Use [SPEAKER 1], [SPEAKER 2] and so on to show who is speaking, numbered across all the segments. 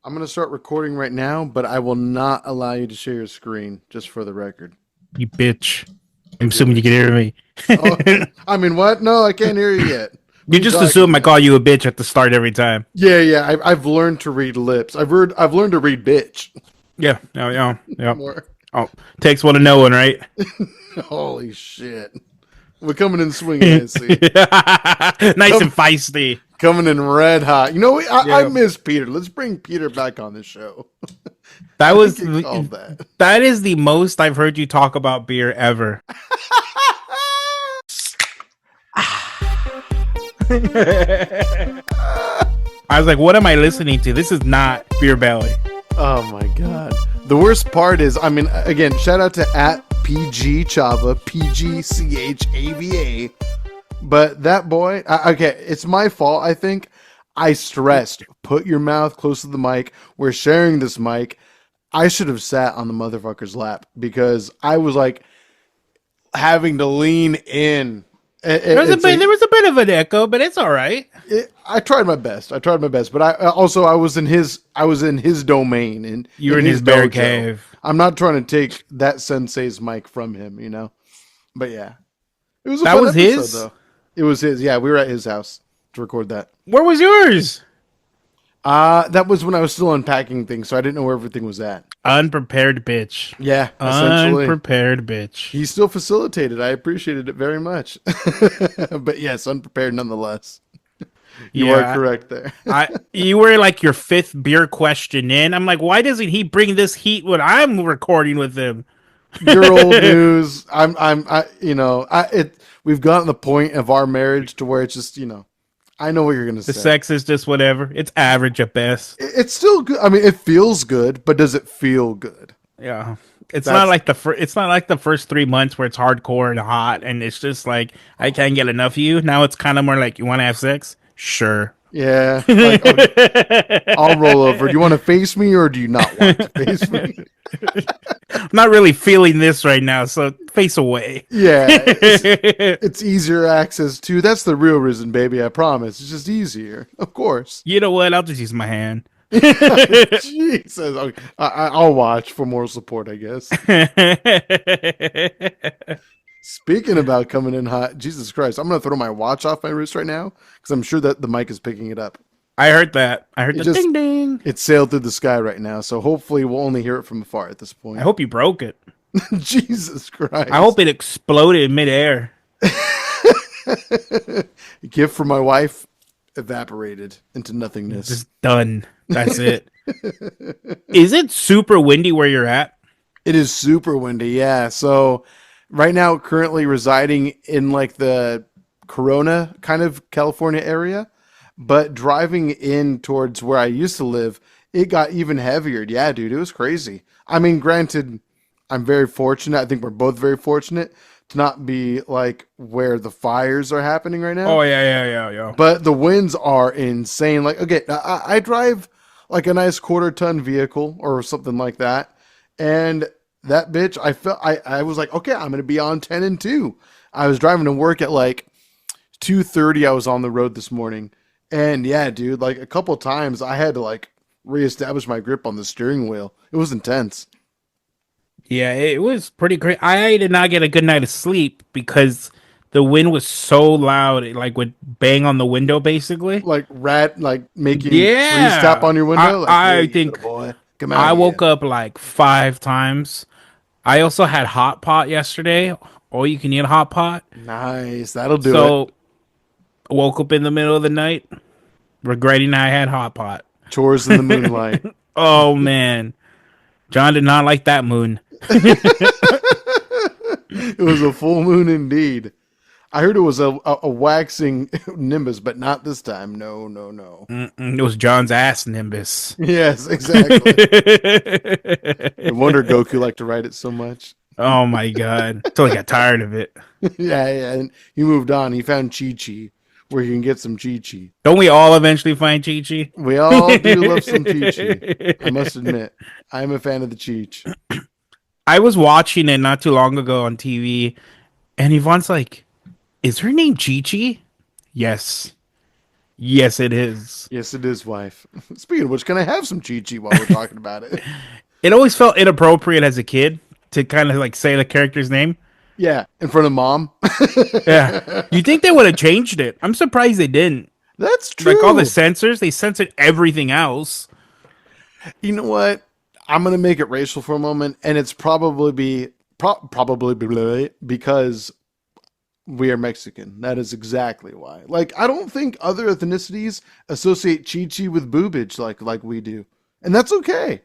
[SPEAKER 1] I'm going to start recording right now, but I will not allow you to share your screen, just for the record.
[SPEAKER 2] You bitch.
[SPEAKER 1] I
[SPEAKER 2] I'm
[SPEAKER 1] do
[SPEAKER 2] assuming you
[SPEAKER 1] it.
[SPEAKER 2] can hear me.
[SPEAKER 1] Oh, I mean, what? No, I can't hear you yet. What
[SPEAKER 2] You
[SPEAKER 1] are you
[SPEAKER 2] just
[SPEAKER 1] talking
[SPEAKER 2] assume I
[SPEAKER 1] about?
[SPEAKER 2] call you a bitch at the start every time.
[SPEAKER 1] Yeah. I've learned to read lips. I've learned to read bitch
[SPEAKER 2] Yeah, yeah.
[SPEAKER 1] more.
[SPEAKER 2] Oh, takes one to know one, right?
[SPEAKER 1] Holy shit. We're coming in swinging, I see.
[SPEAKER 2] Nice
[SPEAKER 1] Come,
[SPEAKER 2] and feisty.
[SPEAKER 1] coming in red hot. You know, I
[SPEAKER 2] Yeah,
[SPEAKER 1] miss Peter. Let's bring Peter back on the show.
[SPEAKER 2] that
[SPEAKER 1] I didn't
[SPEAKER 2] was
[SPEAKER 1] get called that.
[SPEAKER 2] that is the most I've heard you talk about beer ever. I was like, what am I listening to? This is not Beer Belly.
[SPEAKER 1] Oh my god. The worst part is, I mean, again, shout out to at PG Chava, PGCHAVA. But that boy, okay, it's my fault, I think. I stressed, put your mouth close to the mic. We're sharing this mic. I should have sat on the motherfucker's lap because I was like having to lean in. It's a
[SPEAKER 2] There was a bit of an echo, but it's all right.
[SPEAKER 1] I tried my best. But I also I was in his domain and
[SPEAKER 2] You were
[SPEAKER 1] in
[SPEAKER 2] in his
[SPEAKER 1] his
[SPEAKER 2] bear
[SPEAKER 1] dojo.
[SPEAKER 2] cave.
[SPEAKER 1] I'm not trying to take that sensei's mic from him, you know. But yeah, it was a
[SPEAKER 2] That
[SPEAKER 1] fun
[SPEAKER 2] was
[SPEAKER 1] episode
[SPEAKER 2] his.
[SPEAKER 1] though. It was his. Yeah, we were at his house to record that.
[SPEAKER 2] Where was yours?
[SPEAKER 1] That was when I was still unpacking things, so I didn't know where everything was at.
[SPEAKER 2] Unprepared bitch.
[SPEAKER 1] Yeah, essentially.
[SPEAKER 2] Unprepared bitch.
[SPEAKER 1] He still facilitated. I appreciated it very much. But yes, unprepared nonetheless. You are
[SPEAKER 2] Yeah.
[SPEAKER 1] correct there.
[SPEAKER 2] You were like your fifth beer question in. I'm like, why doesn't he bring this heat when I'm recording with him?
[SPEAKER 1] You're old news. You know, we've gotten the point of our marriage to where it's just, you know, I know what you're gonna
[SPEAKER 2] The
[SPEAKER 1] say.
[SPEAKER 2] sex is just whatever. It's average at best.
[SPEAKER 1] It's still good. I mean, it feels good, but does it feel good?
[SPEAKER 2] Yeah. It's not
[SPEAKER 1] That's
[SPEAKER 2] like it's not like the first 3 months where it's hardcore and hot and it's just like I can't get enough of you. Now it's kind of more like you want to have sex? Sure.
[SPEAKER 1] yeah. Like, okay, I'll
[SPEAKER 2] I'm
[SPEAKER 1] roll over. Do you want to face me or do you not want to face me?
[SPEAKER 2] not really feeling this right now, so face away.
[SPEAKER 1] Yeah, it's easier access to. That's the real reason, baby. I promise. It's just easier, of course.
[SPEAKER 2] You know what? I'll just use my hand.
[SPEAKER 1] Jesus, okay. I'll watch for more support, I guess. Speaking about coming in hot, Jesus Christ, I'm gonna throw my watch off my wrist right now because I'm sure that the mic is picking it up.
[SPEAKER 2] I heard that. I heard
[SPEAKER 1] It
[SPEAKER 2] the
[SPEAKER 1] just
[SPEAKER 2] ding ding.
[SPEAKER 1] it sailed through the sky right now, so hopefully we'll only hear it from afar at this
[SPEAKER 2] I
[SPEAKER 1] point.
[SPEAKER 2] hope you broke it.
[SPEAKER 1] Jesus
[SPEAKER 2] I hope
[SPEAKER 1] Christ!
[SPEAKER 2] it exploded in midair.
[SPEAKER 1] Gift from my wife evaporated into nothingness.
[SPEAKER 2] Just done. That's it. Is it super windy where you're at?
[SPEAKER 1] It is super windy, yeah. So right now, currently residing in like the Corona kind of California area, but driving in towards where I used to live, it got even heavier. Yeah, dude, it was crazy. I mean, granted, I'm very fortunate. I think we're both very fortunate to not be like where the fires are happening right now.
[SPEAKER 2] Oh yeah.
[SPEAKER 1] But the winds are insane. Like, okay, I drive like a nice quarter ton vehicle or something like that. And that bitch, I was like, okay, I'm gonna be on 10 and 2. I was driving to work at like 2:30. I was on the road this morning. And yeah, dude, like a couple times I had to like reestablish my grip on the steering wheel. It was intense.
[SPEAKER 2] Yeah, it was pretty great. I did not get a good night of sleep because the wind was so loud, it like would bang on the window basically.
[SPEAKER 1] Like making trees tap
[SPEAKER 2] Yeah.
[SPEAKER 1] on your
[SPEAKER 2] I
[SPEAKER 1] window. Like,
[SPEAKER 2] I
[SPEAKER 1] hey,
[SPEAKER 2] think
[SPEAKER 1] boy, come out
[SPEAKER 2] I
[SPEAKER 1] here.
[SPEAKER 2] woke up like 5 times. I also had hot pot yesterday. All you can eat hot pot.
[SPEAKER 1] Nice, that'll do it.
[SPEAKER 2] So woke up in the middle of the night regretting I had hot pot.
[SPEAKER 1] Chores in the moonlight.
[SPEAKER 2] Oh man. John did not like that moon.
[SPEAKER 1] It was a full moon indeed. I heard it was a waxing nimbus, but not this time. No, no, no.
[SPEAKER 2] It was John's ass nimbus.
[SPEAKER 1] Yes, exactly. No wonder Goku liked to write it so much.
[SPEAKER 2] Oh my god. Until I got tired of it.
[SPEAKER 1] Yeah. And he moved on. He found Chi Chi, where he can get some Chi Chi.
[SPEAKER 2] Don't we all eventually find Chi Chi?
[SPEAKER 1] We all do love some Chi Chi. I must admit, I'm a fan of the Cheech.
[SPEAKER 2] I was watching it not too long ago on TV, and Yvonne's like, is her name Chi Chi? Yes. Yes, it is.
[SPEAKER 1] Yes, it is, wife. Speaking of which, can I have some Chi-Chi while we're talking about it?
[SPEAKER 2] It always felt inappropriate as a kid to kind of like say the character's name.
[SPEAKER 1] Yeah, in front of mom.
[SPEAKER 2] Yeah. You think they would have changed it? I'm surprised they didn't.
[SPEAKER 1] That's
[SPEAKER 2] Like all the
[SPEAKER 1] true.
[SPEAKER 2] censors, they censored everything else.
[SPEAKER 1] You know what? I'm gonna make it racial for a moment, and it's probably because we are Mexican. That is exactly why. Like, I don't think other ethnicities associate Chi-Chi with boobage like we do, and that's okay.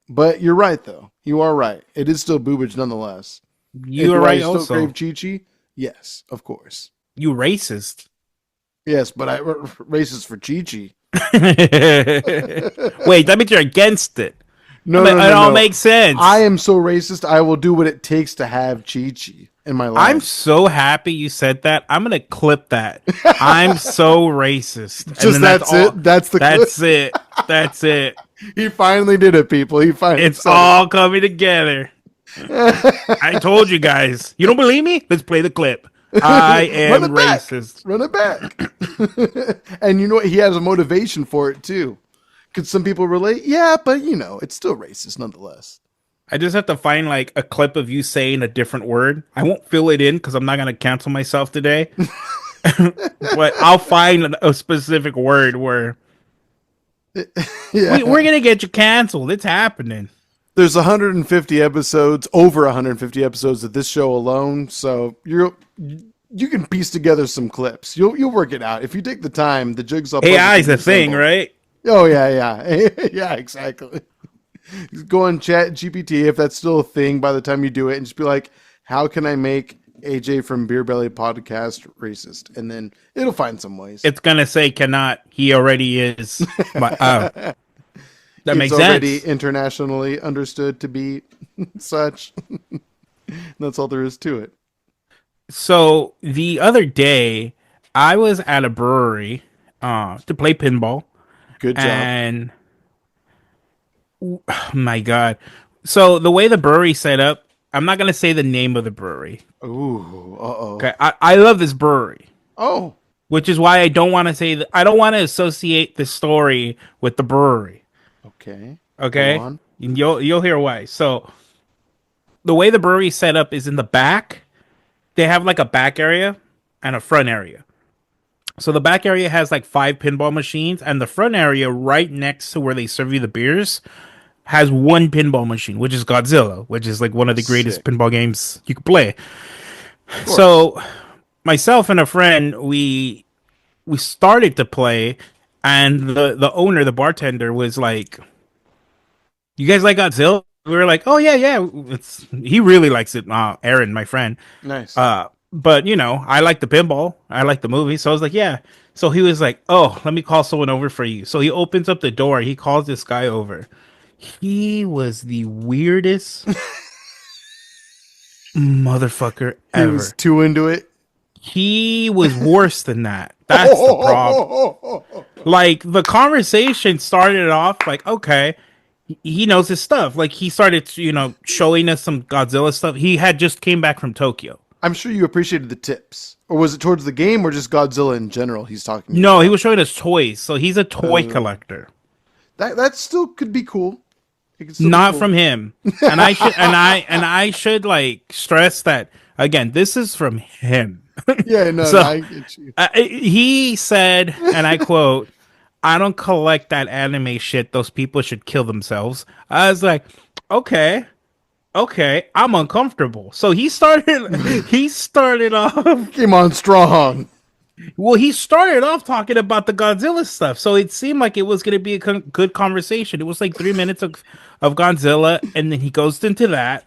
[SPEAKER 1] But you're right, though. You are right. It is still boobage nonetheless. And
[SPEAKER 2] You are
[SPEAKER 1] do I
[SPEAKER 2] right
[SPEAKER 1] still
[SPEAKER 2] also.
[SPEAKER 1] crave Chi-Chi? Yes, of course.
[SPEAKER 2] You racist.
[SPEAKER 1] Yes, but I racist for Chi-Chi.
[SPEAKER 2] Wait, that means you're against it. I
[SPEAKER 1] No,
[SPEAKER 2] mean,
[SPEAKER 1] no,
[SPEAKER 2] it
[SPEAKER 1] no,
[SPEAKER 2] all
[SPEAKER 1] no.
[SPEAKER 2] makes
[SPEAKER 1] I
[SPEAKER 2] sense.
[SPEAKER 1] am so racist. I will do what it takes to have Chi-Chi in my
[SPEAKER 2] I'm
[SPEAKER 1] life.
[SPEAKER 2] so happy you said that. I'm gonna clip that. I'm so racist, and
[SPEAKER 1] Just
[SPEAKER 2] then that's
[SPEAKER 1] that's
[SPEAKER 2] all.
[SPEAKER 1] it. That's the clip.
[SPEAKER 2] That's it. That's it.
[SPEAKER 1] He finally did it, people. He finally
[SPEAKER 2] It's
[SPEAKER 1] said
[SPEAKER 2] all coming together. I
[SPEAKER 1] it.
[SPEAKER 2] told you guys. You don't believe me? Let's play the clip. I
[SPEAKER 1] Run
[SPEAKER 2] am
[SPEAKER 1] it back.
[SPEAKER 2] racist.
[SPEAKER 1] Run it back. And you know what? He has a motivation for it too. Could some people relate? Yeah, but it's still racist nonetheless.
[SPEAKER 2] I just have to find like a clip of you saying a different word. I won't fill it in because I'm not gonna cancel myself today. But I'll find a specific word where
[SPEAKER 1] Yeah.
[SPEAKER 2] we're gonna get you canceled. It's happening.
[SPEAKER 1] There's 150 episodes, over 150 episodes of this show alone, so you can piece together some clips. You'll work it out if you take the time. The jigsaw puzzle
[SPEAKER 2] AI
[SPEAKER 1] can
[SPEAKER 2] is
[SPEAKER 1] be
[SPEAKER 2] a thing,
[SPEAKER 1] assembled.
[SPEAKER 2] right?
[SPEAKER 1] Oh yeah, yeah, yeah, exactly. Go on Chat GPT if that's still a thing by the time you do it, and just be like, "How can I make AJ from Beer Belly Podcast racist?" And then it'll find some ways.
[SPEAKER 2] It's gonna say cannot. He already is. But that
[SPEAKER 1] It's
[SPEAKER 2] makes
[SPEAKER 1] already
[SPEAKER 2] sense.
[SPEAKER 1] internationally understood to be such. That's all there is to it.
[SPEAKER 2] So the other day, I was at a brewery to play pinball,
[SPEAKER 1] Good job.
[SPEAKER 2] and oh my god. So the way the brewery set up, I'm not gonna say the name of the brewery.
[SPEAKER 1] Ooh, uh-oh.
[SPEAKER 2] Okay, I love this brewery,
[SPEAKER 1] Oh,
[SPEAKER 2] which is why I don't want to say that. I don't want to associate the story with the brewery.
[SPEAKER 1] okay. Go
[SPEAKER 2] Okay,
[SPEAKER 1] on.
[SPEAKER 2] and you'll hear why. So the way the brewery set up is in the back. They have like a back area and a front area. So the back area has like 5 pinball machines, and the front area right next to where they serve you the beers has one pinball machine, which is Godzilla, which is like one of the greatest
[SPEAKER 1] Sick.
[SPEAKER 2] pinball games you could play.
[SPEAKER 1] Of course.
[SPEAKER 2] So myself and a friend, we started to play, and the owner, the bartender, was like, "You guys like Godzilla?" We were like, "Oh yeah, yeah." He really likes it. Aaron, my friend.
[SPEAKER 1] Nice.
[SPEAKER 2] But I like the pinball. I like the movie. So I was like, yeah. So he was like, oh, let me call someone over for you. So he opens up the door. He calls this guy over. He was the weirdest motherfucker
[SPEAKER 1] He was
[SPEAKER 2] ever.
[SPEAKER 1] too into it.
[SPEAKER 2] He was worse than that. That's the problem. Like the conversation started off like, okay, he knows his stuff. Like he started, showing us some Godzilla stuff. He had just came back from Tokyo.
[SPEAKER 1] I'm sure you appreciated the tips. Or was it towards the game or just Godzilla in general he's talking to you
[SPEAKER 2] No, he
[SPEAKER 1] about?
[SPEAKER 2] was showing us toys. So he's a toy
[SPEAKER 1] Uh,
[SPEAKER 2] collector.
[SPEAKER 1] that still could be cool. It could still be
[SPEAKER 2] Not
[SPEAKER 1] cool.
[SPEAKER 2] from him. And I should like stress that again, this is from him.
[SPEAKER 1] Yeah, no,
[SPEAKER 2] So
[SPEAKER 1] I get you.
[SPEAKER 2] he said, and I quote, I don't collect that anime shit. Those people should kill themselves. I was like, okay, okay, I'm uncomfortable. So he started off.
[SPEAKER 1] Came on strong.
[SPEAKER 2] Well, he started off talking about the Godzilla stuff, so it seemed like it was going to be a good conversation. It was like 3 minutes of Godzilla, and then he goes into that,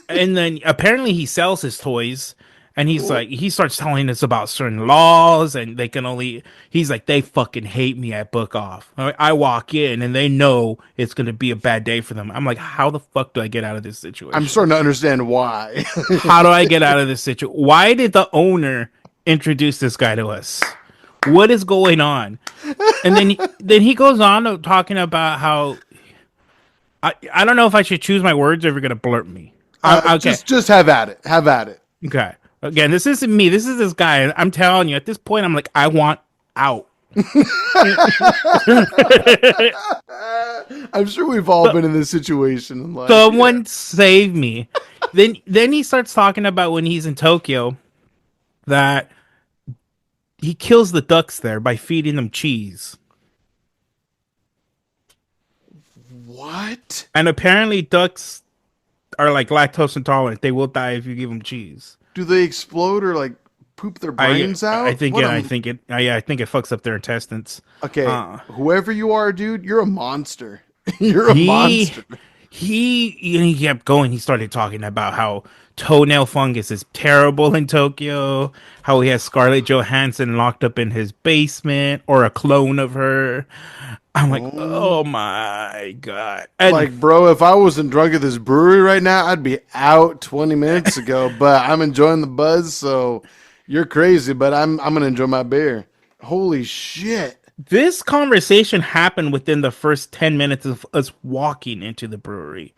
[SPEAKER 2] and then apparently he sells his toys, and
[SPEAKER 1] Cool.
[SPEAKER 2] he starts telling us about certain laws, and they can only. He's like, they fucking hate me at Book Off. I walk in, and they know it's going to be a bad day for them. I'm like, how the fuck do I get out of this
[SPEAKER 1] I'm
[SPEAKER 2] situation?
[SPEAKER 1] starting to understand why.
[SPEAKER 2] How do I get out of this situation? Why did the owner introduce this guy to us? What is going on? And then he goes on to talking about how I don't know if I should choose my words or if you're gonna blurt me. Okay,
[SPEAKER 1] just have at it. Have at it.
[SPEAKER 2] okay. Again, this isn't me. This is this guy. I'm telling you, at this point, I'm like, I want out.
[SPEAKER 1] I'm sure we've all been in this situation in life. Yeah.
[SPEAKER 2] Someone save me. Then he starts talking about when he's in Tokyo that he kills the ducks there by feeding them cheese.
[SPEAKER 1] What?
[SPEAKER 2] And apparently ducks are like lactose intolerant. They will die if you give them cheese.
[SPEAKER 1] Do they explode or like poop their brains
[SPEAKER 2] I
[SPEAKER 1] out?
[SPEAKER 2] think
[SPEAKER 1] What
[SPEAKER 2] yeah,
[SPEAKER 1] a
[SPEAKER 2] I think it fucks up their intestines.
[SPEAKER 1] okay.
[SPEAKER 2] Uh
[SPEAKER 1] Whoever you are, dude, you're a monster. You're a
[SPEAKER 2] he
[SPEAKER 1] monster.
[SPEAKER 2] he kept going. He started talking about how toenail fungus is terrible in Tokyo, how he has Scarlett Johansson locked up in his basement or a clone of her. I'm like,
[SPEAKER 1] Oh,
[SPEAKER 2] oh my god. And
[SPEAKER 1] like, bro, if I wasn't drunk at this brewery right now, I'd be out 20 minutes ago. But I'm enjoying the buzz, so you're crazy. But I'm gonna enjoy my beer. Holy shit!
[SPEAKER 2] this conversation happened within the first 10 minutes of us walking into the brewery.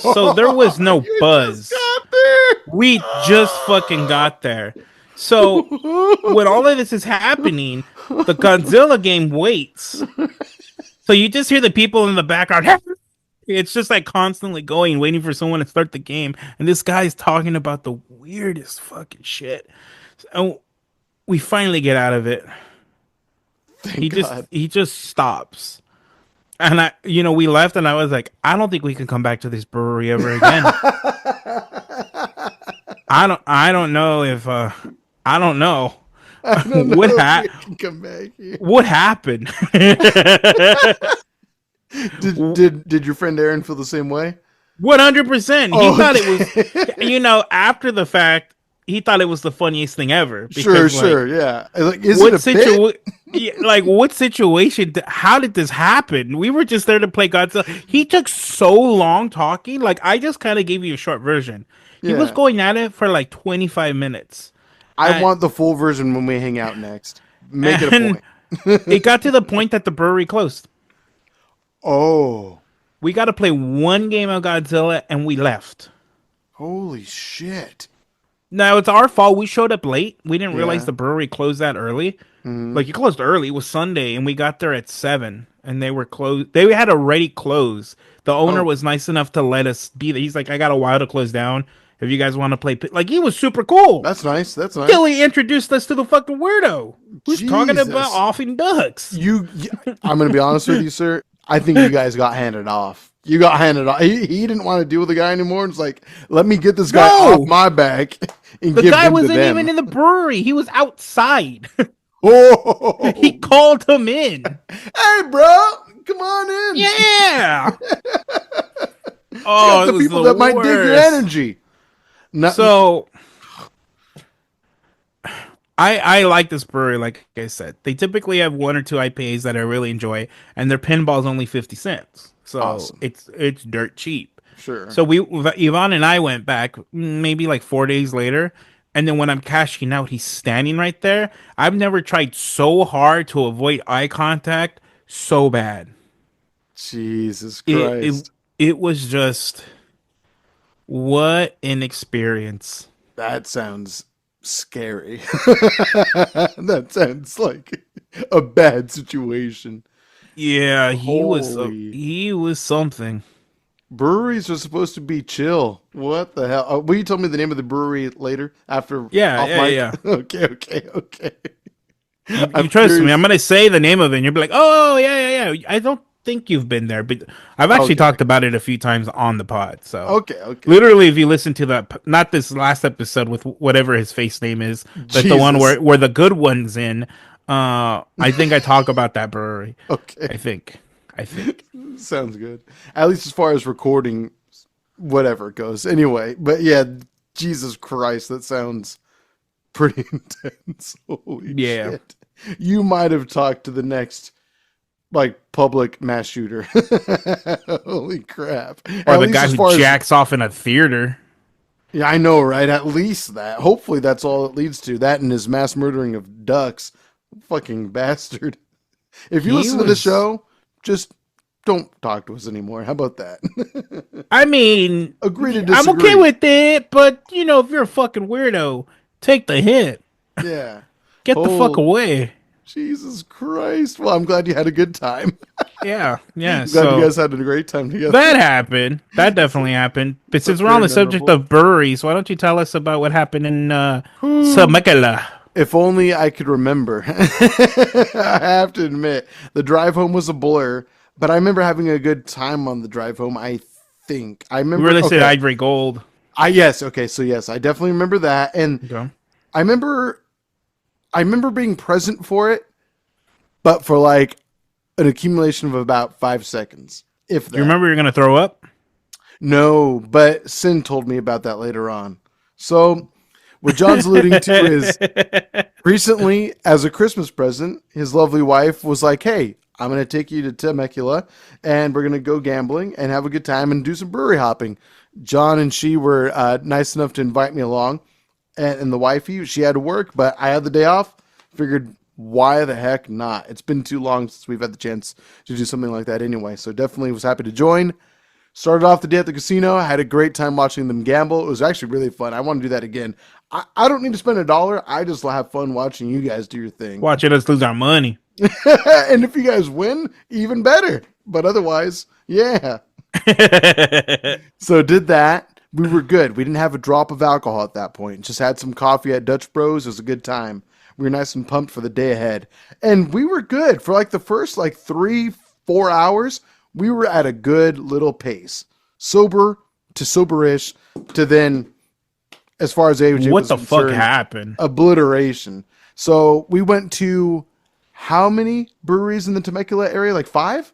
[SPEAKER 2] So there was no
[SPEAKER 1] You just
[SPEAKER 2] buzz.
[SPEAKER 1] got there.
[SPEAKER 2] We just fucking got there. So when all of this is happening, the Godzilla game waits. So you just hear the people in the background. It's just like constantly going, waiting for someone to start the game. And this guy's talking about the weirdest fucking shit. So we finally get out of it.
[SPEAKER 1] Thank God.
[SPEAKER 2] He just stops. And we left and I was like, I don't think we can come back to this brewery ever again. I don't know if I don't know.
[SPEAKER 1] I don't know
[SPEAKER 2] what
[SPEAKER 1] if you can come back here.
[SPEAKER 2] what happened?
[SPEAKER 1] Did your friend Aaron feel the same way?
[SPEAKER 2] 100%. He
[SPEAKER 1] Oh,
[SPEAKER 2] thought it was after the fact, he thought it was the funniest thing ever.
[SPEAKER 1] Sure,
[SPEAKER 2] Because,
[SPEAKER 1] sure, yeah. Like, is
[SPEAKER 2] what
[SPEAKER 1] it a bit?
[SPEAKER 2] like what situation? How did this happen? We were just there to play Godzilla. He took so long talking. Like I just kind of gave you a short version. He was
[SPEAKER 1] Yeah.
[SPEAKER 2] going at it for like 25 minutes.
[SPEAKER 1] I
[SPEAKER 2] And,
[SPEAKER 1] want the full version when we hang out next. Make it a
[SPEAKER 2] and
[SPEAKER 1] point.
[SPEAKER 2] it got to the point that the brewery closed.
[SPEAKER 1] Oh,
[SPEAKER 2] We got to play one game of Godzilla and we left.
[SPEAKER 1] holy shit.
[SPEAKER 2] Now it's our fault. We showed up late. We didn't realize
[SPEAKER 1] Yeah.
[SPEAKER 2] the brewery closed that early.
[SPEAKER 1] Mhm.
[SPEAKER 2] Like it closed early. It was Sunday, and we got there at 7, and they were closed. They had already closed. The owner
[SPEAKER 1] Oh,
[SPEAKER 2] was nice enough to let us be there. He's like, "I got a while to close down. If you guys want to play, like he was super cool."
[SPEAKER 1] that's nice. That's nice.
[SPEAKER 2] Till he introduced us to the fucking weirdo who's talking about
[SPEAKER 1] Jesus.
[SPEAKER 2] offing ducks.
[SPEAKER 1] I'm going to be honest with you, sir. I think you guys got handed off. You got handed off. He didn't want to deal with the guy anymore. It's like, let me get this guy
[SPEAKER 2] No!
[SPEAKER 1] off my back and
[SPEAKER 2] The
[SPEAKER 1] give
[SPEAKER 2] guy
[SPEAKER 1] him to
[SPEAKER 2] wasn't
[SPEAKER 1] them.
[SPEAKER 2] even in the brewery. He was outside.
[SPEAKER 1] Oh,
[SPEAKER 2] He called him in.
[SPEAKER 1] hey, bro, come on in.
[SPEAKER 2] Yeah.
[SPEAKER 1] You
[SPEAKER 2] Oh,
[SPEAKER 1] got
[SPEAKER 2] it
[SPEAKER 1] the
[SPEAKER 2] was
[SPEAKER 1] people
[SPEAKER 2] the
[SPEAKER 1] that might dig your
[SPEAKER 2] worst.
[SPEAKER 1] energy. Not,
[SPEAKER 2] So I like this brewery. Like I said, they typically have one or two IPAs that I really enjoy, and their pinball's only 50 cents. So
[SPEAKER 1] awesome.
[SPEAKER 2] it's dirt cheap.
[SPEAKER 1] Sure.
[SPEAKER 2] So Yvonne and I went back maybe like 4 days later, and then when I'm cashing out, he's standing right there. I've never tried so hard to avoid eye contact so bad.
[SPEAKER 1] Jesus
[SPEAKER 2] It it
[SPEAKER 1] Christ.
[SPEAKER 2] it was just what an experience.
[SPEAKER 1] That sounds scary. That sounds like a bad situation.
[SPEAKER 2] Yeah,
[SPEAKER 1] Holy.
[SPEAKER 2] he was something.
[SPEAKER 1] Breweries are supposed to be chill. What the hell? Will you tell me the name of the brewery later after
[SPEAKER 2] Yeah,
[SPEAKER 1] off
[SPEAKER 2] yeah,
[SPEAKER 1] mic?
[SPEAKER 2] yeah.
[SPEAKER 1] Okay, okay, okay.
[SPEAKER 2] You
[SPEAKER 1] I'm
[SPEAKER 2] trust me.
[SPEAKER 1] curious.
[SPEAKER 2] I'm gonna say the name of it, and you'll be like, "Oh, yeah, yeah, yeah." I don't think you've been there, but I've actually
[SPEAKER 1] Okay,
[SPEAKER 2] talked about it a few times on the pod. So,
[SPEAKER 1] okay, okay.
[SPEAKER 2] literally, if you listen to not this last episode with whatever his face name is, but the one
[SPEAKER 1] Jesus.
[SPEAKER 2] where the good one's in, I think I talk about that brewery.
[SPEAKER 1] Okay,
[SPEAKER 2] I think. I think.
[SPEAKER 1] sounds good. At least as far as recording, whatever it goes. Anyway, but yeah, Jesus Christ, that sounds pretty intense. Holy
[SPEAKER 2] Yeah.
[SPEAKER 1] shit. You might have talked to the next like public mass shooter. Holy crap.
[SPEAKER 2] Or
[SPEAKER 1] At
[SPEAKER 2] the
[SPEAKER 1] least
[SPEAKER 2] guy
[SPEAKER 1] as
[SPEAKER 2] who
[SPEAKER 1] far as
[SPEAKER 2] jacks off in a theater.
[SPEAKER 1] yeah, I know, right? At least that. Hopefully that's all it leads to. That and his mass murdering of ducks. Fucking bastard. If you
[SPEAKER 2] He
[SPEAKER 1] listen to the
[SPEAKER 2] was.
[SPEAKER 1] show, just don't talk to us anymore. How about that?
[SPEAKER 2] I mean,
[SPEAKER 1] Agree to
[SPEAKER 2] I'm okay
[SPEAKER 1] disagree.
[SPEAKER 2] with it, but if you're a fucking weirdo, take the hit.
[SPEAKER 1] Yeah.
[SPEAKER 2] Get the fuck
[SPEAKER 1] Whole
[SPEAKER 2] away.
[SPEAKER 1] Jesus Christ. Well, I'm glad you had a good time.
[SPEAKER 2] Yeah, yeah.
[SPEAKER 1] I'm glad you
[SPEAKER 2] So
[SPEAKER 1] guys had a great time together.
[SPEAKER 2] that happened. That definitely happened. But since
[SPEAKER 1] That's
[SPEAKER 2] we're on
[SPEAKER 1] very
[SPEAKER 2] the subject
[SPEAKER 1] memorable.
[SPEAKER 2] of breweries, why don't you tell us about what happened in
[SPEAKER 1] Whew.
[SPEAKER 2] Temecula?
[SPEAKER 1] If only I could remember. I have to admit, the drive home was a blur, but I remember having a good time on the drive home. I think I
[SPEAKER 2] We were
[SPEAKER 1] remember.
[SPEAKER 2] listed
[SPEAKER 1] Okay,
[SPEAKER 2] Ivory Gold.
[SPEAKER 1] yes. Okay, so yes, I definitely remember that, and
[SPEAKER 2] Okay.
[SPEAKER 1] I remember. I remember being present for it, but for like an accumulation of about 5 seconds, if
[SPEAKER 2] You
[SPEAKER 1] that.
[SPEAKER 2] remember you're gonna throw up?
[SPEAKER 1] No, but Sin told me about that later on. So, what John's alluding to is recently, as a Christmas present, his lovely wife was like, "Hey, I'm going to take you to Temecula and we're going to go gambling and have a good time and do some brewery hopping." John and she were nice enough to invite me along. And the wifey, she had to work, but I had the day off. Figured, why the heck not? It's been too long since we've had the chance to do something like that anyway. So definitely was happy to join. Started off the day at the casino. I had a great time watching them gamble. It was actually really fun. I want to do that again. I don't need to spend $1. I just have fun watching you guys do your thing.
[SPEAKER 2] Watching us lose our money.
[SPEAKER 1] And if you guys win, even better. But otherwise, yeah. So did that. We were good. We didn't have a drop of alcohol at that point. Just had some coffee at Dutch Bros. It was a good time. We were nice and pumped for the day ahead. And we were good for like the first like 3-4 hours. We were at a good little pace. Sober to soberish to then, as far as age
[SPEAKER 2] What
[SPEAKER 1] was
[SPEAKER 2] the fuck
[SPEAKER 1] concerned,
[SPEAKER 2] happened?
[SPEAKER 1] obliteration. So we went to how many breweries in the Temecula area? Like 5?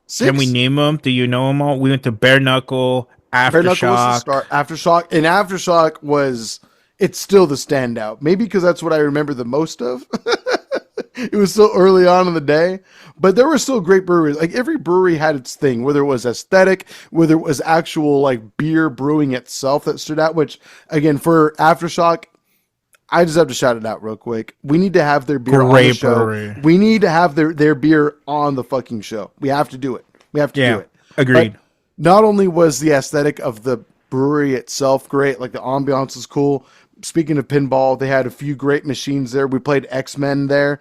[SPEAKER 1] 6?
[SPEAKER 2] Can we name them? Do you know them all? We went to Bare Knuckle,
[SPEAKER 1] Bare Knuckle was the
[SPEAKER 2] Aftershock.
[SPEAKER 1] start. Aftershock. And Aftershock was, it's still the standout. Maybe because that's what I remember the most of. It was so early on in the day. But there were still great breweries. Like every brewery had its thing, whether it was aesthetic, whether it was actual like beer brewing itself that stood out, which again, for Aftershock, I just have to shout it out real quick. We need to have their beer on the
[SPEAKER 2] Great
[SPEAKER 1] show.
[SPEAKER 2] brewery.
[SPEAKER 1] We need to have their beer on the fucking show. We have to do it. We have to
[SPEAKER 2] Yeah,
[SPEAKER 1] do it.
[SPEAKER 2] agreed.
[SPEAKER 1] But not only was the aesthetic of the brewery itself great, like the ambiance was cool. Speaking of pinball, they had a few great machines there. We played X-Men there,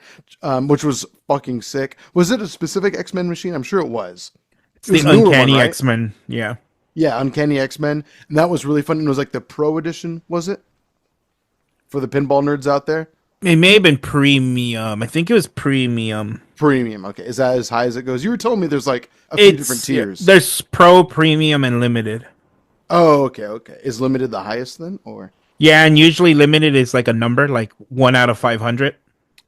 [SPEAKER 1] which was fucking sick. Was it a specific X-Men machine? I'm sure it was.
[SPEAKER 2] It's
[SPEAKER 1] It was
[SPEAKER 2] the
[SPEAKER 1] a newer
[SPEAKER 2] Uncanny
[SPEAKER 1] one, right?
[SPEAKER 2] X-Men. Yeah.
[SPEAKER 1] Yeah, Uncanny X-Men. And that was really fun. And it was like the Pro Edition, was it? For the pinball nerds out there?
[SPEAKER 2] It may have been premium. I think it was premium.
[SPEAKER 1] Premium. Okay. Is that as high as it goes? You were telling me there's like a few different tiers.
[SPEAKER 2] There's pro, premium, and limited.
[SPEAKER 1] Oh, okay, okay. Is limited the highest then? Or
[SPEAKER 2] Yeah, and usually limited is like a number, like 1 out of 500.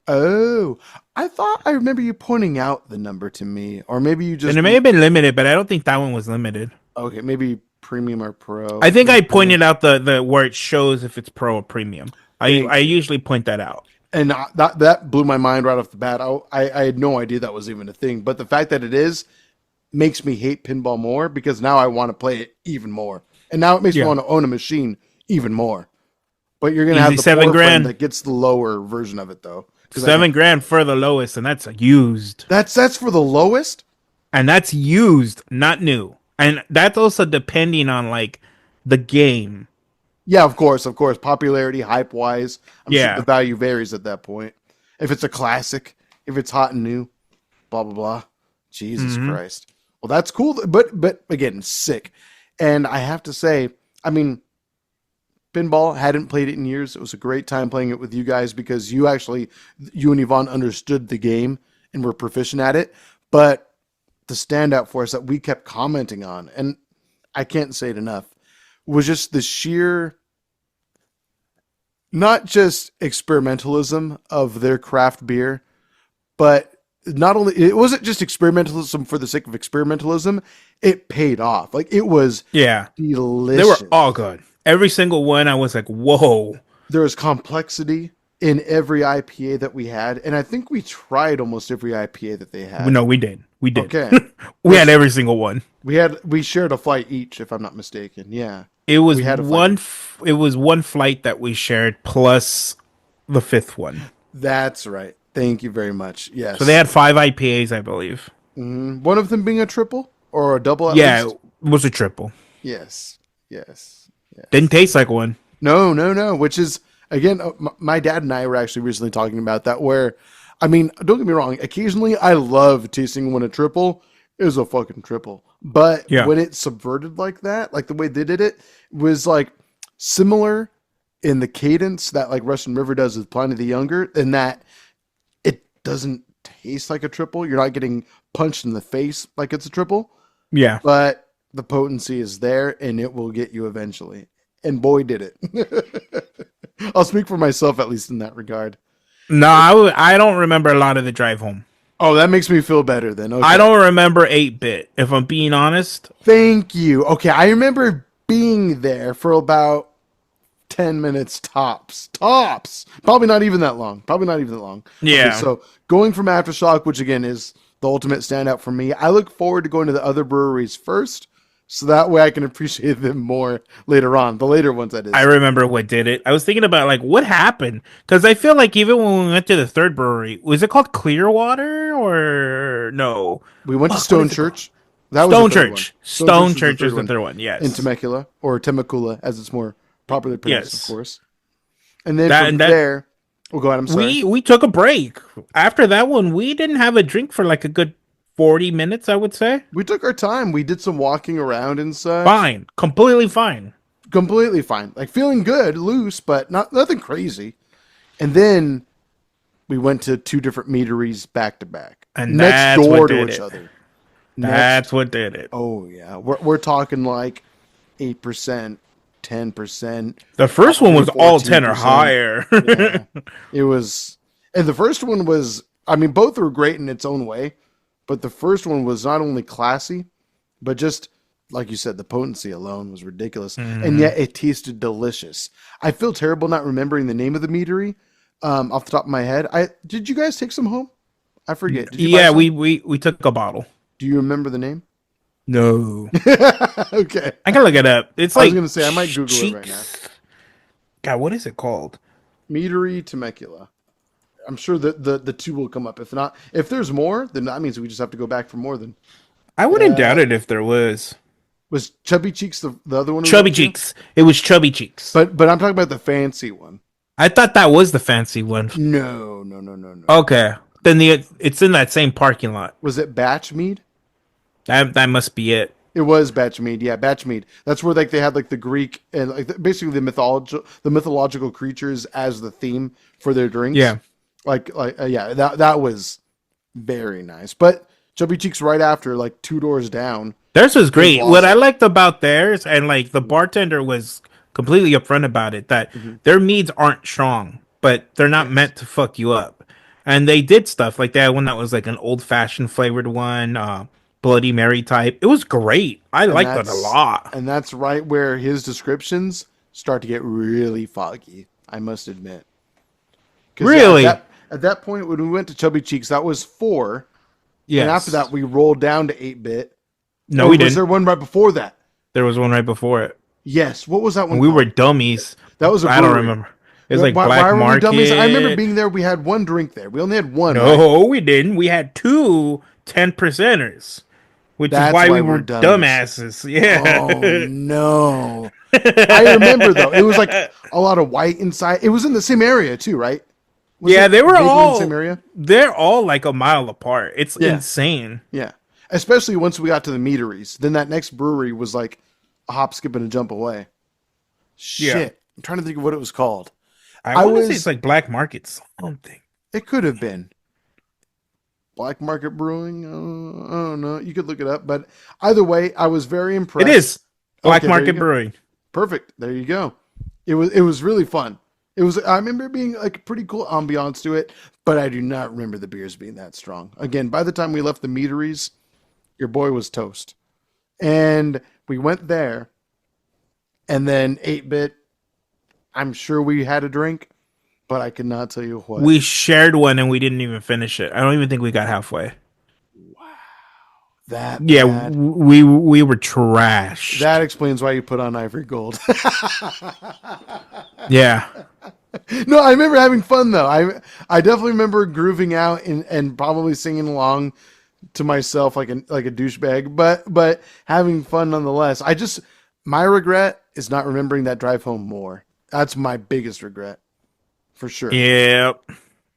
[SPEAKER 1] oh, I thought I remember you pointing out the number to me. Or maybe you just
[SPEAKER 2] And it may have been limited, but I don't think that one was limited.
[SPEAKER 1] okay, maybe premium or pro.
[SPEAKER 2] I think I pointed out the where it shows if it's pro or premium. I usually point that out.
[SPEAKER 1] And that blew my mind right off the bat. I had no idea that was even a thing. But the fact that it is makes me hate pinball more because now I want to play it even more. And now it makes me
[SPEAKER 2] Yeah.
[SPEAKER 1] want to own a machine even more. But you're gonna have
[SPEAKER 2] Easy
[SPEAKER 1] the
[SPEAKER 2] $7
[SPEAKER 1] poor friend
[SPEAKER 2] grand.
[SPEAKER 1] that gets the lower version of it though. 'Cause
[SPEAKER 2] $7 grand for the lowest, and that's used.
[SPEAKER 1] that's for the lowest.
[SPEAKER 2] And that's used, not new. And that's also depending on like the game.
[SPEAKER 1] Yeah, of course. Popularity, hype wise, I'm sure
[SPEAKER 2] Yeah.
[SPEAKER 1] the value varies at that point. If it's a classic, if it's hot and new, blah blah blah. Jesus Christ. Well, that's cool, but again, sick. And I have to say, I mean, pinball hadn't played it in years. It was a great time playing it with you guys because you and Yvonne understood the game and were proficient at it. But the standout for us that we kept commenting on, and I can't say it enough, was just the sheer, not just experimentalism of their craft beer, but not only, it wasn't just experimentalism for the sake of experimentalism, it paid off. Like it was
[SPEAKER 2] Yeah.
[SPEAKER 1] delicious.
[SPEAKER 2] They were all good. Every single one, I was like, whoa.
[SPEAKER 1] There was complexity in every IPA that we had, and I think we tried almost every IPA that they had.
[SPEAKER 2] No, we did. We did.
[SPEAKER 1] Okay.
[SPEAKER 2] We had every single one.
[SPEAKER 1] We shared a flight each, if I'm not mistaken. Yeah.
[SPEAKER 2] It was
[SPEAKER 1] We had a
[SPEAKER 2] it was one flight that we shared plus the fifth one.
[SPEAKER 1] That's right. Thank you very much. Yes.
[SPEAKER 2] So they had 5 IPAs, I believe.
[SPEAKER 1] one of them being a triple or a double at
[SPEAKER 2] Yeah,
[SPEAKER 1] least?
[SPEAKER 2] it was a triple.
[SPEAKER 1] Yes. Yes.
[SPEAKER 2] Didn't taste like one.
[SPEAKER 1] No. Which is, again, my dad and I were actually recently talking about that, where I mean, don't get me wrong. Occasionally, I love tasting when a triple is a fucking triple. But
[SPEAKER 2] Yeah.
[SPEAKER 1] when it's subverted like that, like the way they did it, was like similar in the cadence that like Russian River does with Pliny the Younger, in that it doesn't taste like a triple. You're not getting punched in the face like it's a triple,
[SPEAKER 2] Yeah.
[SPEAKER 1] but the potency is there and it will get you eventually. And boy, did it. I'll speak for myself, at least in that regard.
[SPEAKER 2] No, I don't remember a lot of the drive home.
[SPEAKER 1] Oh, that makes me feel better then.
[SPEAKER 2] I
[SPEAKER 1] Okay.
[SPEAKER 2] don't remember 8-bit, if I'm being honest.
[SPEAKER 1] Thank you. Okay, I remember being there for about 10 minutes tops. Tops. Probably not even that long. Probably not even that long. Okay,
[SPEAKER 2] Yeah.
[SPEAKER 1] so going from Aftershock, which again is the ultimate standout for me, I look forward to going to the other breweries first, so that way I can appreciate them more later on. The later ones, that
[SPEAKER 2] I
[SPEAKER 1] is.
[SPEAKER 2] remember what did it. I was thinking about like what happened because I feel like even when we went to the third brewery, was it called Clearwater or no?
[SPEAKER 1] We went to
[SPEAKER 2] Fuck, what
[SPEAKER 1] Stone
[SPEAKER 2] is it called?
[SPEAKER 1] Church. That was the
[SPEAKER 2] Stone
[SPEAKER 1] third one.
[SPEAKER 2] Church.
[SPEAKER 1] Stone Church
[SPEAKER 2] Stone
[SPEAKER 1] was the
[SPEAKER 2] Church
[SPEAKER 1] third
[SPEAKER 2] is the
[SPEAKER 1] one
[SPEAKER 2] third one.
[SPEAKER 1] in
[SPEAKER 2] Yes.
[SPEAKER 1] Temecula, or Temecula, as it's more properly pronounced, of
[SPEAKER 2] Yes.
[SPEAKER 1] course. And then
[SPEAKER 2] That
[SPEAKER 1] from
[SPEAKER 2] and that
[SPEAKER 1] there, oh, go ahead. I'm sorry.
[SPEAKER 2] we took a break after that one. We didn't have a drink for like a good 40 minutes. I would say
[SPEAKER 1] We took our time. We did some walking around and such.
[SPEAKER 2] fine, completely fine.
[SPEAKER 1] Completely fine. Like feeling good, loose, but nothing crazy. And then we went to two different meaderies back to back,
[SPEAKER 2] And
[SPEAKER 1] next
[SPEAKER 2] that's
[SPEAKER 1] door
[SPEAKER 2] what
[SPEAKER 1] to
[SPEAKER 2] did
[SPEAKER 1] each
[SPEAKER 2] it.
[SPEAKER 1] other.
[SPEAKER 2] That's
[SPEAKER 1] Next.
[SPEAKER 2] what did it.
[SPEAKER 1] Oh yeah, we're talking like 8%, 10%,
[SPEAKER 2] The first one
[SPEAKER 1] probably
[SPEAKER 2] was all 10 or
[SPEAKER 1] 14%.
[SPEAKER 2] higher.
[SPEAKER 1] Yeah, it was, and the first one was. I mean, both were great in its own way, but the first one was not only classy, but just like you said, the potency alone was ridiculous, and
[SPEAKER 2] Mhm.
[SPEAKER 1] yet it tasted delicious. I feel terrible not remembering the name of the meadery off the top of my head. I did you guys take some home? I forget. Did you buy
[SPEAKER 2] Yeah,
[SPEAKER 1] some?
[SPEAKER 2] we took a bottle.
[SPEAKER 1] Do you remember the name?
[SPEAKER 2] No.
[SPEAKER 1] Okay.
[SPEAKER 2] I can look it up. It's
[SPEAKER 1] I was
[SPEAKER 2] like
[SPEAKER 1] gonna say I might Google it right now.
[SPEAKER 2] cheeks. God, what is it called?
[SPEAKER 1] Meadery Temecula. I'm sure that the two will come up. If not, if there's more, then that means we just have to go back for more. Then
[SPEAKER 2] I wouldn't doubt it if there was.
[SPEAKER 1] was Chubby Cheeks the other one we
[SPEAKER 2] Chubby
[SPEAKER 1] went to?
[SPEAKER 2] Cheeks. It was Chubby Cheeks.
[SPEAKER 1] But I'm talking about the fancy one.
[SPEAKER 2] I thought that was the fancy one.
[SPEAKER 1] No, no, no, no, no.
[SPEAKER 2] Okay. Then it's in that same parking lot.
[SPEAKER 1] Was it Batch Mead?
[SPEAKER 2] That must be it.
[SPEAKER 1] It was Batch Mead. Yeah, Batch Mead. That's where like they had like the Greek and like basically the mythological creatures as the theme for their drinks.
[SPEAKER 2] Yeah.
[SPEAKER 1] Yeah, that was very nice. But Chubby Cheeks right after, like 2 doors down.
[SPEAKER 2] Theirs was great.
[SPEAKER 1] It was
[SPEAKER 2] What I
[SPEAKER 1] awesome.
[SPEAKER 2] liked about theirs, and like the bartender was completely upfront about it, that their meads aren't strong, but they're not
[SPEAKER 1] Yes.
[SPEAKER 2] meant to fuck you up. And they did stuff like that one that was like an old fashioned flavored one, Bloody Mary type. It was great. I
[SPEAKER 1] And
[SPEAKER 2] liked it a
[SPEAKER 1] that's
[SPEAKER 2] lot.
[SPEAKER 1] and that's right where his descriptions start to get really foggy, I must admit. 'Cause, yeah,
[SPEAKER 2] Really?
[SPEAKER 1] at that point when we went to Chubby Cheeks, that was 4.
[SPEAKER 2] Yes.
[SPEAKER 1] And after that we rolled down to 8-bit.
[SPEAKER 2] No,
[SPEAKER 1] Or
[SPEAKER 2] we
[SPEAKER 1] was
[SPEAKER 2] didn't.
[SPEAKER 1] there one right before that?
[SPEAKER 2] There was one right before it.
[SPEAKER 1] Yes. What was that one
[SPEAKER 2] We were
[SPEAKER 1] called?
[SPEAKER 2] dummies.
[SPEAKER 1] That was a
[SPEAKER 2] I don't
[SPEAKER 1] brewery.
[SPEAKER 2] remember. It was like
[SPEAKER 1] why
[SPEAKER 2] Black
[SPEAKER 1] were we
[SPEAKER 2] Market.
[SPEAKER 1] dummies? I remember being there. We had one drink there. We only had one. Right?
[SPEAKER 2] No, we didn't. We had two 10%ers, which
[SPEAKER 1] That's
[SPEAKER 2] is why we
[SPEAKER 1] we're
[SPEAKER 2] were
[SPEAKER 1] dummies.
[SPEAKER 2] dumbasses. Yeah.
[SPEAKER 1] Oh no! I remember though. It was like a lot of white inside. It was in the same area too, right? Was
[SPEAKER 2] Yeah,
[SPEAKER 1] it
[SPEAKER 2] they were
[SPEAKER 1] vaguely in
[SPEAKER 2] all
[SPEAKER 1] the same area.
[SPEAKER 2] they're all like a mile apart. It's
[SPEAKER 1] Yeah.
[SPEAKER 2] insane.
[SPEAKER 1] Yeah, especially once we got to the meaderies. Then that next brewery was like a hop, skip, and a jump away. Shit,
[SPEAKER 2] Yeah.
[SPEAKER 1] I'm trying to think of what it was called.
[SPEAKER 2] I want to say
[SPEAKER 1] was-
[SPEAKER 2] it's like Black Market something.
[SPEAKER 1] It could have been Black Market Brewing. I don't know. You could look it up, but either way, I was very impressed.
[SPEAKER 2] It is Black
[SPEAKER 1] Okay, there you
[SPEAKER 2] Market
[SPEAKER 1] go.
[SPEAKER 2] Brewing.
[SPEAKER 1] Perfect. There you go. It was really fun. It was. I remember it being like a pretty cool ambiance to it, but I do not remember the beers being that strong. Again, by the time we left the meaderies, your boy was toast, and we went there, and then 8-bit. I'm sure we had a drink, but I could not tell you what.
[SPEAKER 2] We shared one and we didn't even finish it. I don't even think we got halfway.
[SPEAKER 1] that
[SPEAKER 2] Yeah,
[SPEAKER 1] bad.
[SPEAKER 2] we were trash.
[SPEAKER 1] That explains why you put on Ivory Gold.
[SPEAKER 2] Yeah.
[SPEAKER 1] No, I remember having fun though. I definitely remember grooving out and probably singing along to myself like a douchebag, but having fun nonetheless. My regret is not remembering that drive home more. That's my biggest regret, for sure.
[SPEAKER 2] Yeah.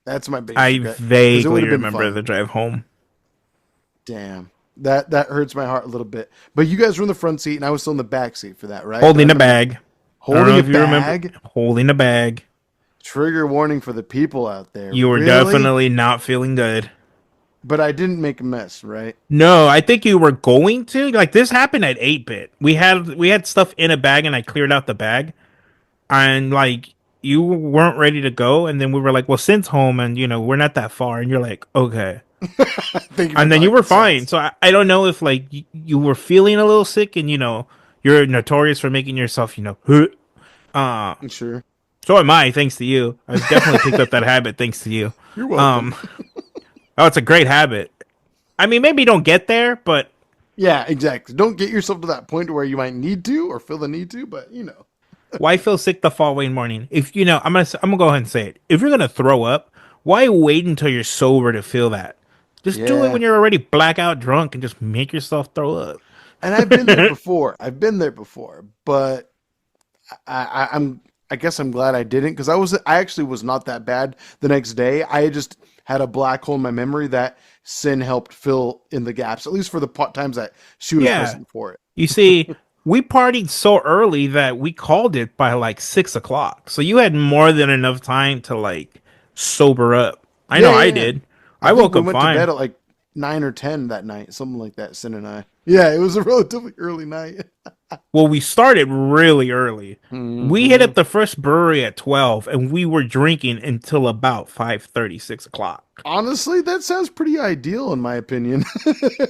[SPEAKER 1] That's my biggest
[SPEAKER 2] I
[SPEAKER 1] regret because it would
[SPEAKER 2] vaguely
[SPEAKER 1] have been
[SPEAKER 2] remember
[SPEAKER 1] fun.
[SPEAKER 2] the drive home.
[SPEAKER 1] Damn, that hurts my heart a little bit. But you guys were in the front seat, and I was still in the back seat for that, right? Did I
[SPEAKER 2] Holding a
[SPEAKER 1] remember
[SPEAKER 2] bag. I don't
[SPEAKER 1] holding
[SPEAKER 2] know
[SPEAKER 1] a
[SPEAKER 2] if you remember.
[SPEAKER 1] bag?
[SPEAKER 2] Holding a bag.
[SPEAKER 1] Trigger warning for the people out there.
[SPEAKER 2] You were
[SPEAKER 1] Really?
[SPEAKER 2] definitely not feeling good.
[SPEAKER 1] But I didn't make a mess, right?
[SPEAKER 2] No, I think you were going to. Like this happened at 8-bit. We had stuff in a bag and I cleared out the bag. And like you weren't ready to go and then we were like, "Well, since home and we're not that far." And you're like, "Okay."
[SPEAKER 1] Thank you for
[SPEAKER 2] And then you were
[SPEAKER 1] talking
[SPEAKER 2] fine.
[SPEAKER 1] sense.
[SPEAKER 2] So I don't know if like you were feeling a little sick and you're notorious for making yourself, uh
[SPEAKER 1] Sure.
[SPEAKER 2] so am I, thanks to you. I've definitely picked up that habit thanks to you.
[SPEAKER 1] You're welcome.
[SPEAKER 2] Um oh, it's a great habit. I mean, maybe don't get there, but
[SPEAKER 1] Yeah, exactly. Don't get yourself to that point where you might need to or feel the need to, but
[SPEAKER 2] why feel sick the following morning? If I'm gonna go ahead and say it. If you're gonna throw up, why wait until you're sober to feel that? Just do it
[SPEAKER 1] Yeah.
[SPEAKER 2] when you're already blackout drunk and just make yourself throw up.
[SPEAKER 1] And I've been there before. I've been there before, but I guess I'm glad I didn't because I actually was not that bad the next day. I just had a black hole in my memory that Sin helped fill in the gaps, at least for the times that she was
[SPEAKER 2] Yeah.
[SPEAKER 1] present for it.
[SPEAKER 2] You see, we partied so early that we called it by like 6 o'clock. So you had more than enough time to like sober up. I know
[SPEAKER 1] Yeah,
[SPEAKER 2] I
[SPEAKER 1] yeah, yeah.
[SPEAKER 2] did.
[SPEAKER 1] I
[SPEAKER 2] I
[SPEAKER 1] think
[SPEAKER 2] woke
[SPEAKER 1] we
[SPEAKER 2] up
[SPEAKER 1] went to bed
[SPEAKER 2] fine.
[SPEAKER 1] at like 9 or 10 that night, something like that. Sin and I. Yeah, it was a relatively early night.
[SPEAKER 2] Well, we started really early. We hit
[SPEAKER 1] Hmm.
[SPEAKER 2] up the first brewery at 12 and we were drinking until about 5:30, 6 o'clock.
[SPEAKER 1] Honestly, that sounds pretty ideal in my opinion.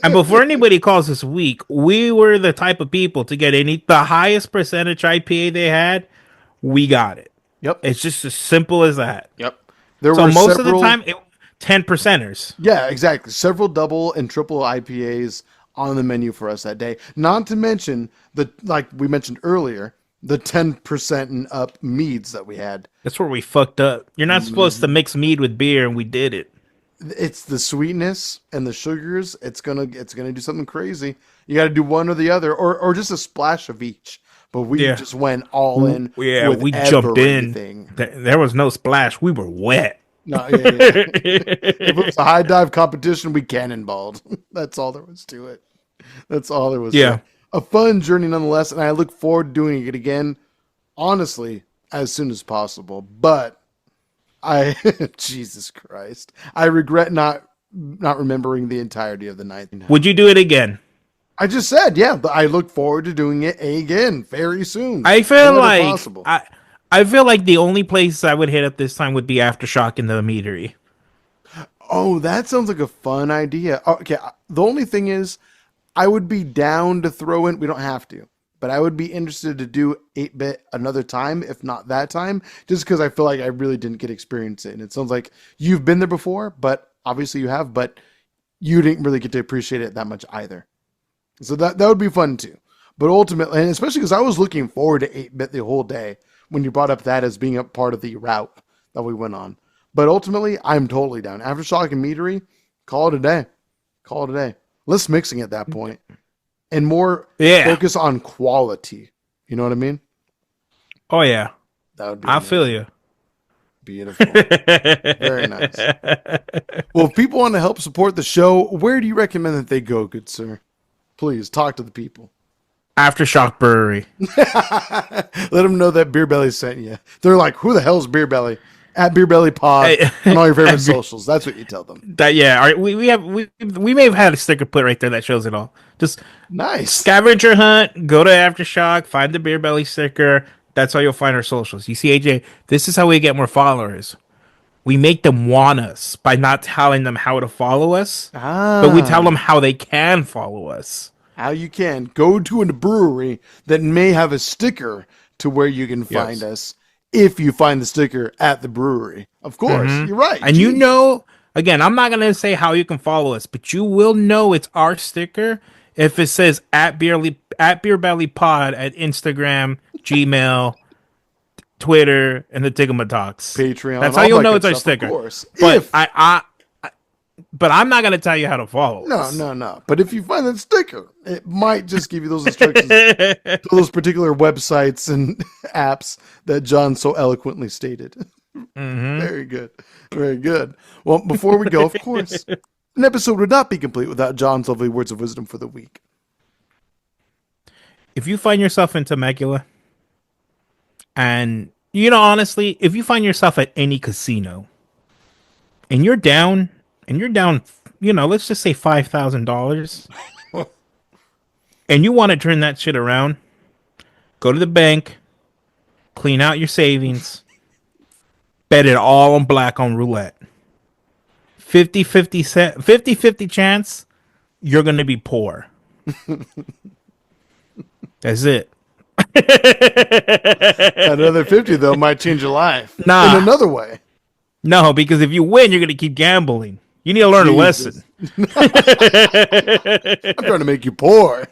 [SPEAKER 2] And before anybody calls us weak, we were the type of people to get the highest percentage IPA they had, we got it.
[SPEAKER 1] Yep.
[SPEAKER 2] It's just as simple as that.
[SPEAKER 1] Yep. There
[SPEAKER 2] So
[SPEAKER 1] were
[SPEAKER 2] most of the
[SPEAKER 1] several.
[SPEAKER 2] time, 10 percenters.
[SPEAKER 1] Yeah, exactly. Several double and triple IPAs on the menu for us that day. Not to mention like we mentioned earlier, the 10% and up meads that we had.
[SPEAKER 2] That's where we fucked up. You're not supposed to mix mead with beer, and we did it.
[SPEAKER 1] It's the sweetness and the sugars. It's gonna do something crazy. You got to do one or the other, or just a splash of each. But we
[SPEAKER 2] Yeah.
[SPEAKER 1] just went all in
[SPEAKER 2] Yeah,
[SPEAKER 1] with
[SPEAKER 2] we jumped in.
[SPEAKER 1] everything.
[SPEAKER 2] There was no splash. We were wet.
[SPEAKER 1] No, yeah, yeah. If it was a high dive competition, we cannonballed. That's all there was to it. That's all there was to
[SPEAKER 2] Yeah.
[SPEAKER 1] it. A fun journey nonetheless, and I look forward to doing it again, honestly, as soon as possible. But I, Jesus Christ, I regret not remembering the entirety of the night.
[SPEAKER 2] Would you do it again?
[SPEAKER 1] I just said, yeah, but I look forward to doing it again very soon.
[SPEAKER 2] I feel
[SPEAKER 1] Whenever
[SPEAKER 2] like
[SPEAKER 1] possible.
[SPEAKER 2] I feel like the only place I would hit up this time would be Aftershock in the meadery.
[SPEAKER 1] Oh, that sounds like a fun idea. Okay, the only thing is, I would be down to throw in. We don't have to, but I would be interested to do 8-bit another time, if not that time, just because I feel like I really didn't get experience it. And it sounds like you've been there before, but obviously you have, but you didn't really get to appreciate it that much either. So that would be fun too. But ultimately, and especially because I was looking forward to 8-bit the whole day when you brought up that as being a part of the route that we went on. But ultimately, I'm totally down. Aftershock and Meadery, call it a day. Call it a day. Less mixing at that point and more
[SPEAKER 2] Yeah.
[SPEAKER 1] focus on quality. You know what I mean?
[SPEAKER 2] Oh yeah.
[SPEAKER 1] That would be
[SPEAKER 2] I
[SPEAKER 1] amazing.
[SPEAKER 2] feel you.
[SPEAKER 1] Beautiful. Very nice. Well, if people want to help support the show, where do you recommend that they go, good sir? Please talk to the people.
[SPEAKER 2] Aftershock Brewery.
[SPEAKER 1] Let them know that Beer Belly sent you. They're like, who the hell's Beer Belly? At BeerBellyPod
[SPEAKER 2] Hey,
[SPEAKER 1] on all your favorite socials. That's what you tell them.
[SPEAKER 2] That yeah. All right, we may have had a sticker put right there that shows it all. Just
[SPEAKER 1] Nice.
[SPEAKER 2] scavenger hunt. Go to Aftershock. Find the Beer Belly sticker. That's how you'll find our socials. You see, AJ, this is how we get more followers. We make them want us by not telling them how to follow us, but we tell them how they can follow us.
[SPEAKER 1] How you can go to a brewery that may have a sticker to where you can find
[SPEAKER 2] Yes.
[SPEAKER 1] us if you find the sticker at the brewery. Of course, you're right.
[SPEAKER 2] And you
[SPEAKER 1] Jeez.
[SPEAKER 2] know, again, I'm not gonna say how you can follow us, but you will know it's our sticker if it says at BeerBellyPod at Instagram, Gmail, Twitter, and the Tigamatox.
[SPEAKER 1] Patreon.
[SPEAKER 2] That's how
[SPEAKER 1] all
[SPEAKER 2] you'll
[SPEAKER 1] that
[SPEAKER 2] know
[SPEAKER 1] good
[SPEAKER 2] it's our
[SPEAKER 1] stuff,
[SPEAKER 2] sticker.
[SPEAKER 1] Of course.
[SPEAKER 2] But
[SPEAKER 1] If,
[SPEAKER 2] but I'm not gonna tell you how to follow
[SPEAKER 1] no,
[SPEAKER 2] us.
[SPEAKER 1] no. But if you find that sticker, it might just give you those instructions to those particular websites and apps that John so eloquently stated.
[SPEAKER 2] Mm-hmm.
[SPEAKER 1] Very good. Very good. Well, before we go, of course, an episode would not be complete without John's lovely words of wisdom for the week.
[SPEAKER 2] If you find yourself in Temecula, and honestly, if you find yourself at any casino and you're down, let's just say $5,000, and you want to turn that shit around, go to the bank, clean out your savings, bet it all on black on roulette. 50-50 chance you're going to be poor. That's it.
[SPEAKER 1] Another 50, though, might change your life in
[SPEAKER 2] Nah.
[SPEAKER 1] another way.
[SPEAKER 2] No, because if you win, you're going to keep gambling. You need to learn a lesson.
[SPEAKER 1] I'm trying to make you poor.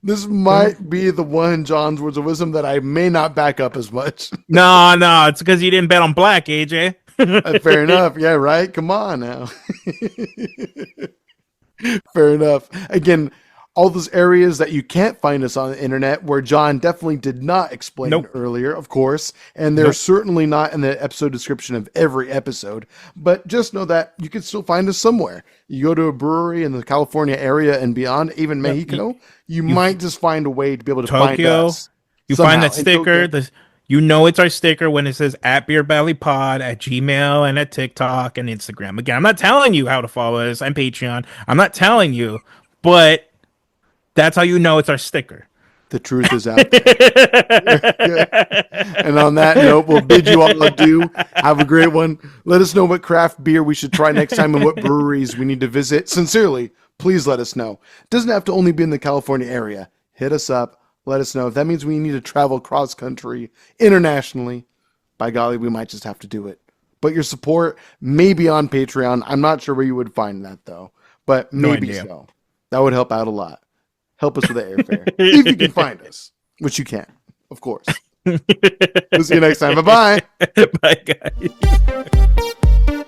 [SPEAKER 1] This might be the one John's words of wisdom that I may not back up as much.
[SPEAKER 2] No, it's because you didn't bet on black, AJ.
[SPEAKER 1] Fair enough. Yeah, right. Come on now. Fair enough. Again, all those areas that you can't find us on the internet, where John definitely did not explain earlier, of course, and they're certainly not in the episode description of every episode, but just know that you can still find us somewhere. You go to a brewery in the California area and beyond, even Mexico, you might just find a way to be able to find us.
[SPEAKER 2] You
[SPEAKER 1] somehow.
[SPEAKER 2] find that sticker, it's our sticker when it says at BeerBellyPod, at Gmail, and at TikTok and Instagram. Again, I'm not telling you how to follow us on Patreon. I'm not telling you, but that's how you know it's our sticker.
[SPEAKER 1] The truth is out there. And on that note, we'll bid you all adieu. Have a great one. Let us know what craft beer we should try next time and what breweries we need to visit. Sincerely, please let us know. It doesn't have to only be in the California area. Hit us up. Let us know. If that means we need to travel cross country, internationally, by golly, we might just have to do it. But your support may be on Patreon. I'm not sure where you would find that, though. But maybe so. That would help out a lot. Help us with the airfare. If you can find us, which you can, of course. We'll see you next time. Bye-bye.
[SPEAKER 2] Bye, guys.